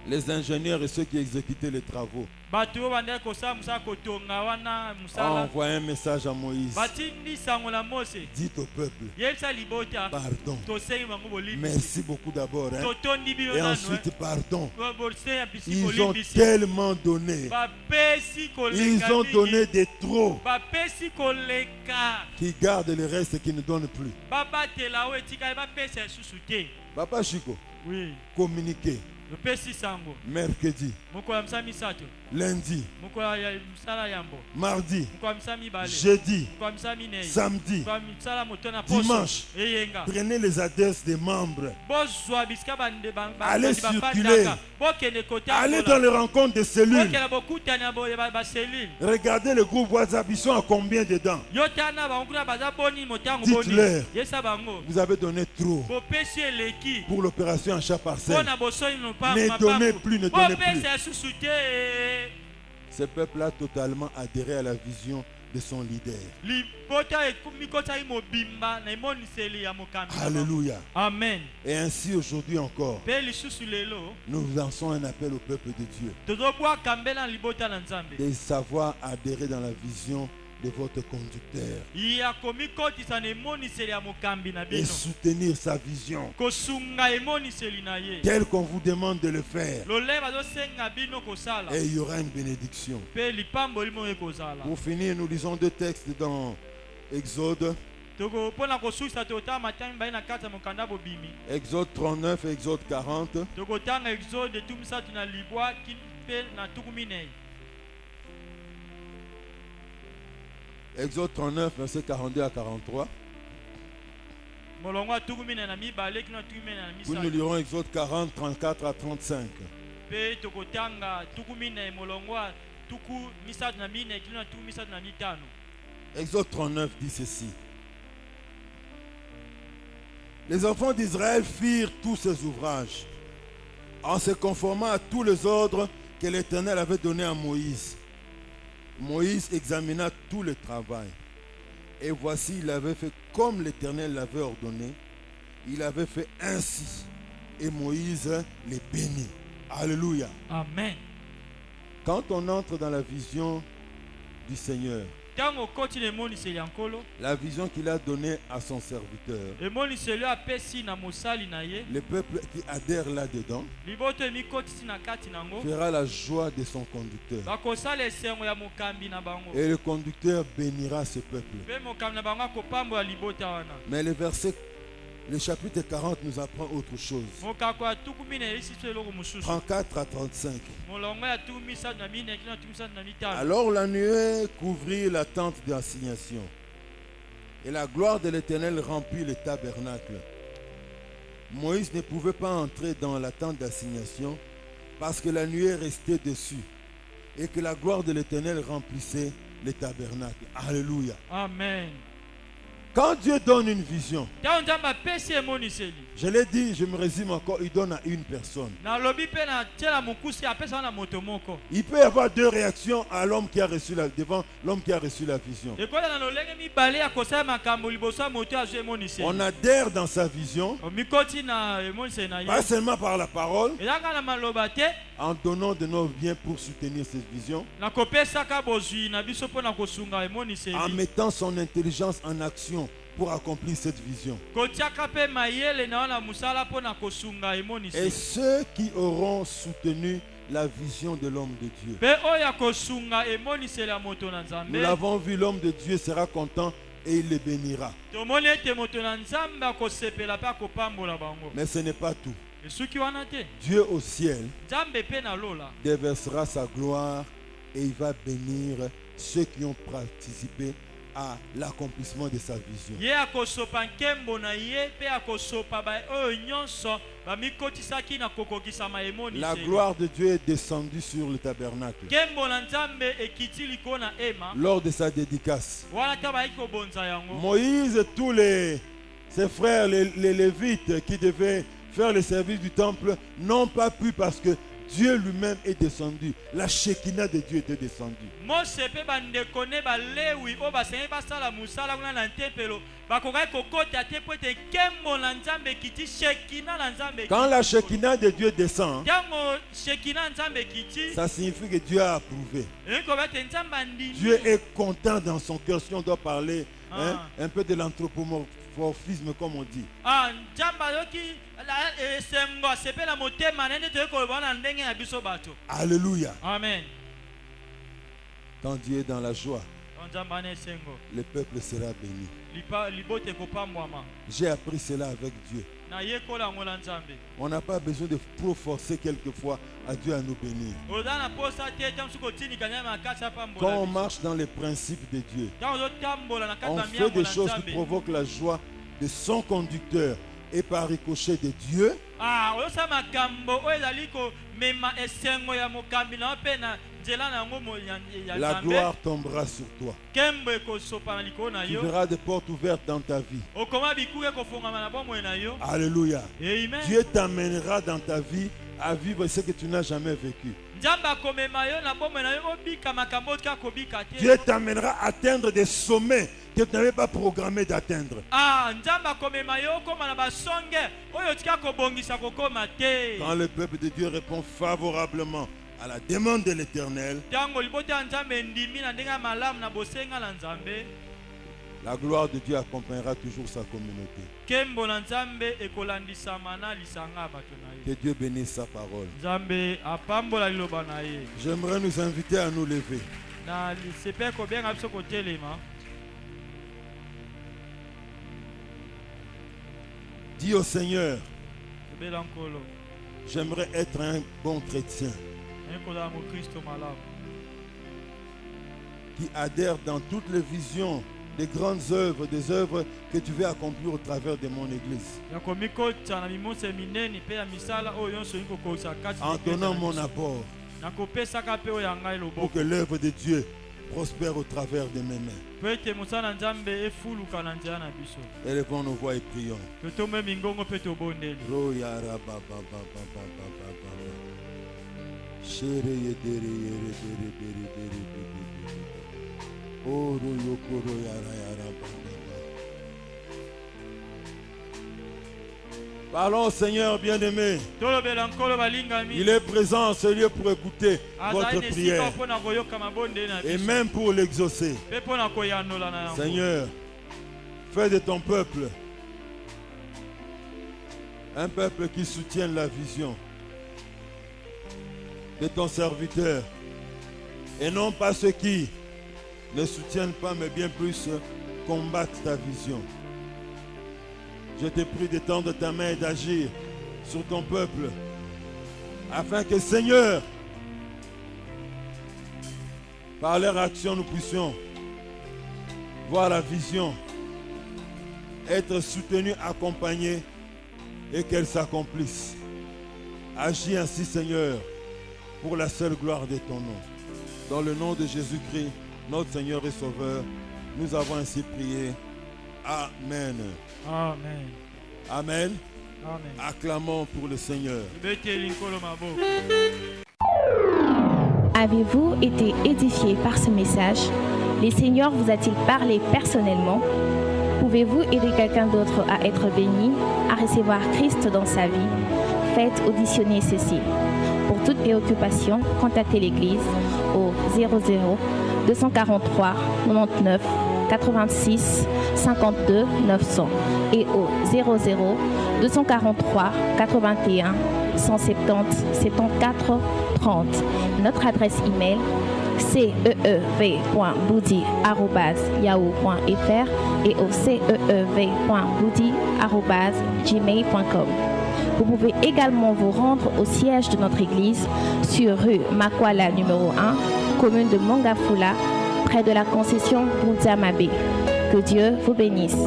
Les ingénieurs et ceux qui exécutaient les travaux Bato oyo bandaki kosala mosala kotonga wana ont mosala. envoyé un message à Moïse. Batindi sango na Mose. Dites au peuple, Yebisa libota. pardon. Tosengi bango bolimbisi. Merci beaucoup d'abord. Hein. Totondi bino Et nanu. ensuite, pardon. Bosenga bisi Ils ont bolimbisi. tellement donné. Bapesi koleka. Ils ont donné des trop Bapesi koleka. qui gardent le reste et qui ne donnent plus. Babatela oyo etikali bapesa lisusu te. Papa Chico, Oui. communiquez Bapesi sango. mercredi, Mokolo ya misala misato. lundi, Mokolo ya misala yambo. mardi, Mokolo ya misala mibale. jeudi, Mokolo ya misala minei. samedi, Mokolo ya misala moto na poso. dimanche. Eyenga. Prenez les adresses des membres. Bozwa bisika bande Allez bafandaka. circuler. Bokende kote Allez akola. dans les rencontres de cellules. Bokende bokutani ya baselile. Regardez le groupe WhatsApp, ils sont à combien dedans? Yo tana bango kuna baza boni motango Dites-leur. boni. Yesa bango. Vous avez donné trop Bopesi eleki. pour l'opération en chat parcelle. Pona bosoi no pa Ne donnez plus, ne donnez plus. Bopesi asusu te. Ce peuple a totalement adhéré à la vision de son leader. Libota ekumikota imobimba na emoniseli ya mokambi. Alléluia. Amen. Et ainsi aujourd'hui encore, Pe lisusu lelo. nous lançons un appel au peuple de Dieu Tozobwa kambela libota na Nzambe. de savoir adhérer dans la vision de votre conducteur Ya komikotisa na emoniseli ya mokambi na et bino. soutenir sa vision Kosunga emoniseli na ye. tel qu'on vous demande de le faire. Loleba bazosenga bino kosala. Et il y aura une bénédiction. Pe lipambo limo ekozala. Pour finir, nous lisons deux textes dans Exode, Toko pona kosusa tota matami bai na kata mokanda bobimi. Exode 39 et Exode 40. Toko tanga exode tumisatu na libwa kimpe na tukuminei. Exode 39, versets 42 à 43. Molongo tukumine na mibale kino tukumine na Puis nous misatu. lirons Exode 40, 34 à 35. Pe toko tanga tukumine molongo tuku misatu na mine kino tuku misatu na mitano. Exode 39 dit ceci. Les enfants d'Israël firent tous ces ouvrages en se conformant à tous les ordres que l'Éternel avait donnés à Moïse. Moïse examina tout le travail. Et voici, il avait fait comme l'Éternel l'avait ordonné. Il avait fait ainsi. Et Moïse les bénit. Alléluia. Amen. Quand on entre dans la vision du Seigneur, Tango koti le moniseli yankolo. la vision qu'il a donnée à son serviteur, Le moniseli apesi na mosali na ye. le peuple qui adhère là-dedans Liboto emikotisi na kati nango. fera la joie de son conducteur. Bakosala esengo ya mokambi na bango. Et le conducteur bénira ce peuple. Pe mokambi na bango akopambola libota wana. Mais le chapitre 40 nous apprend autre chose. Mokako ya tukumine elisiso eloko mosusu. 34 à 35. Molongo ya tuku misatu na mine kino tuku misatu na mitano. Alors la nuée couvrit la tente d'assignation. Et la gloire de l'Éternel remplit le tabernacle. Moïse ne pouvait pas entrer dans la tente d'assignation parce que la nuée restait dessus et que la gloire de l'Éternel remplissait le tabernacle. Alléluia. Amen. Quand Dieu donne une vision, Tango nzambe apesi emoniseli. je l'ai dit, je me résume encore, il donne à une personne. Nalobi pe na tiela mokusi apesa na moto moko. Il peut y avoir deux réactions à l'homme qui a reçu devant l'homme qui a reçu la vision. Ekola na lolenge mibale ya kosala makambo liboso ya moto azwi emoniseli. On adhère dans sa vision, Mikoti na emoniseli na ye. pas seulement par la parole, Ezaka na maloba te. en donnant de nos biens pour soutenir cette vision, Na kopesaka bozwi na biso mpo na kosunga en emoniseli. mettant son intelligence en action pour accomplir cette vision. Kotiaka pe mayele na wana musala mpo na kosunga Et emoniseli. ceux qui auront soutenu la vision de l'homme de Dieu. Pe oyo kosunga emoniseli ya moto na Nous Nzambe. l'avons vu, l'homme de Dieu sera content et il les bénira. Tomoni ete moto na Nzambe akosepela pe akopambola bango. Mais ce n'est pas tout. Esuki wana te. Dieu au ciel Nzambe pe na lola. déversera sa gloire et il va bénir ceux qui ont participé à l'accomplissement de sa vision. Ye akosopa nkembo na ye pe akosopa ba oyo nyonso bamikotisaki na kokokisama emoni. La gloire de Dieu est descendue sur le tabernacle Nkembo na Nzambe ekiti liko na ema. lors de sa dédicace. Wana ta baiki kobonza yango. Moïse et tous ses frères, les Lévites qui devaient faire le service du temple, n'ont pas pu parce que Dieu lui-même est descendu. La Shekinah de Dieu était descendue. Mose pe bandeko ne balewi o basengi basala musala kuna na tempelo bakokai kokota te po ete nkembo na Nzambe ekiti Shekina na Nzambe. Quand la Shekinah de Dieu descend, Ntango Shekina Nzambe ekiti ça signifie que Dieu a approuvé. ekoba ete Nzambe andimi. Dieu est content dans son cœur. Si on doit parler un peu de l'anthropomorphisme, comme on dit. Nzambe yoki esengo asepela motema nende toyekoloba na ndenge na biso bato. Alléluia. Amen. Quand Dieu est dans la joie, Nzambe ana esengo le peuple sera béni. libote ekopambwama. J'ai appris cela avec Dieu. Na yekola yango na Nzambe. On n'a pas besoin de trop forcer quelquefois à Dieu à nous bénir. oza na posa te ete mosuku otinika nyama makasi apambola Quand on biso. marche dans les principes de Dieu, Ntango ozotambola na kati on ya fait miango des na choses qui Nzambe. provoquent la joie de son conducteur et par ricochet de Dieu. Oyosala makambo oyo ezali komema esengo ya mokambi na yo mpe na nzela na yango ya La Nzambe. gloire tombera sur toi. Nkembo ekosopa na likolo na Tu yo. verras des portes ouvertes dans ta vie. Okoma bikuke kofungama na bomoi na yo. Alléluia. Amen. Dieu t'amènera dans ta vie à vivre ce que tu n'as jamais vécu. Nzambe akomema yo na bomoi na yo obika makambo otika kobika te. Dieu t'amènera à atteindre des sommets que tu n'avais pas programmé d'atteindre. Nzambe akomema yo okoma na basonge oyo otika kobongisa kokoma te. Quand le peuple de Dieu répond favorablement à la demande de l'Éternel, Ntango libota ya Nzambe ndimi na ndenge ya malamu na bosenga na Nzambe, la gloire de Dieu accompagnera toujours sa communauté. nkembo na Nzambe ekolandisama na lisanga ya bato na Que ye. Dieu bénisse sa parole. Nzambe apambola liloba na ye. J'aimerais nous inviter à nous lever. Na lisepe kobenga biso kotelema. Dis au Seigneur, Tobela nkolo. j'aimerais être un bon chrétien Ekozala mokristo malamu. qui adhère dans toutes les visions des grandes œuvres, des œuvres que tu veux accomplir au travers de mon église. Ya komikota na mimose minene mpe ya misala oyo nyonso olingi kokokisa kati En donnant mon apport nakopesaka mpe oyo ya ngai pour loboko que l'œuvre de Dieu prospère au travers de mes mains. po ete mosala na Nzambe efuluka na nzela na biso. Élevons nos voix et prions. Totombe mingongo mpe tobondeli. Parlons au Seigneur bien-aimé. Tolobela nkolo balingami. Il est présent en ce lieu pour écouter votre azali na esika prière mpo na koyoka mabondeli na et biso même pour l'exaucer. mpe mpo na koyanola na yango. Seigneur, fais de ton peuple un peuple qui soutienne la vision de ton serviteur et non pas ceux qui ne soutiennent pas mais bien plus combattent ta vision. Je te prie de tendre ta main et d'agir sur ton peuple afin que, Seigneur, par leur action, nous puissions voir la vision, être soutenus, accompagnés et qu'elle s'accomplisse. Agis ainsi, Seigneur, pour la seule gloire de ton nom. Dans le nom de Jésus-Christ, notre Seigneur et Sauveur, nous avons ainsi prié. Amen. Amen. Amen. Amen. Acclamons pour le Seigneur. Beteli nkolo maboko. Avez-vous été édifié par ce message? Le Seigneur vous a-t-il parlé personnellement? Pouvez-vous aider quelqu'un d'autre à être béni, à recevoir Christ dans sa vie? Faites auditionner ceci. Pour toute préoccupation, contactez l'Église au 00 243 99 86 52 900 et au 00 243 81 170 74 30. Notre adresse email ceev.boudi@yahoo.fr et au ceev.boudi@gmail.com. Vous pouvez également vous rendre au siège de notre église sur rue Makwala numéro 1, commune de Mongafula, près de la concession Bundiamabe. Que Dieu vous bénisse.